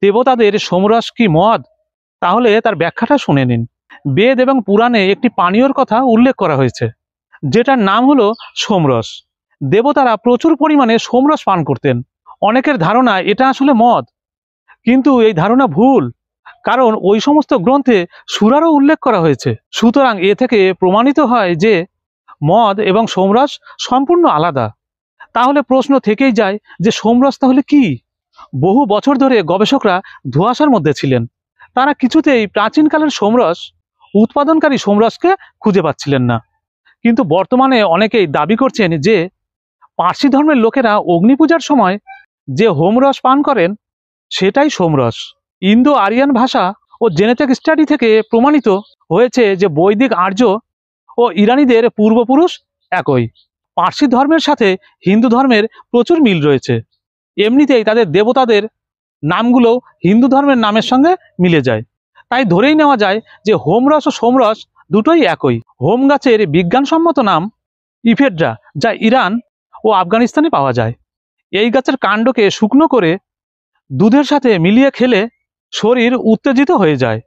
দেবতাদের সোমরস কি মদ? তাহলে তার ব্যাখ্যাটা শুনে নিন। বেদ এবং পুরাণে একটি পানীয়র কথা উল্লেখ করা হয়েছে, যেটার নাম হলো সোমরস। দেবতারা প্রচুর পরিমাণে সোমরস পান করতেন। অনেকের ধারণা এটা আসলে মদ, কিন্তু এই ধারণা ভুল, কারণ ওই সমস্ত গ্রন্থে সুরারও উল্লেখ করা হয়েছে। সুতরাং এ থেকে প্রমাণিত হয় যে মদ এবং সোমরস সম্পূর্ণ আলাদা। তাহলে প্রশ্ন থেকেই যায় যে সোমরস তাহলে কি? বহু বছর ধরে গবেষকরা ধোঁয়াশার মধ্যে ছিলেন। তারা কিছুতেই প্রাচীনকালের সোমরস উৎপাদনকারী সোমরসকে খুঁজে পাচ্ছিলেন না। কিন্তু বর্তমানে অনেকেই দাবি করছেন যে পার্সি ধর্মের লোকেরা অগ্নিপূজার সময় যে হোমরস পান করেন সেটাই সোমরস। ইন্দো আরিয়ান ভাষা ও জেনেটিক স্টাডি থেকে প্রমাণিত হয়েছে যে বৈদিক আর্য ও ইরানিদের পূর্বপুরুষ একই। পার্সি ধর্মের সাথে হিন্দু ধর্মের প্রচুর মিল রয়েছে। এমনিতেই তাদের দেবতাদের নামগুলো হিন্দু ধর্মের নামের সঙ্গে মিলে যায়। তাই ধরেই নেওয়া যায় যে হোমরস ও সোমরস দুটোই একই। হোম গাছের বিজ্ঞানসম্মত নাম ইফেড্রা, যা ইরান ও আফগানিস্তানে পাওয়া যায়। এই গাছের কাণ্ডকে শুকনো করে দুধের সাথে মিলিয়ে খেলে শরীর উত্তেজিত হয়ে যায়।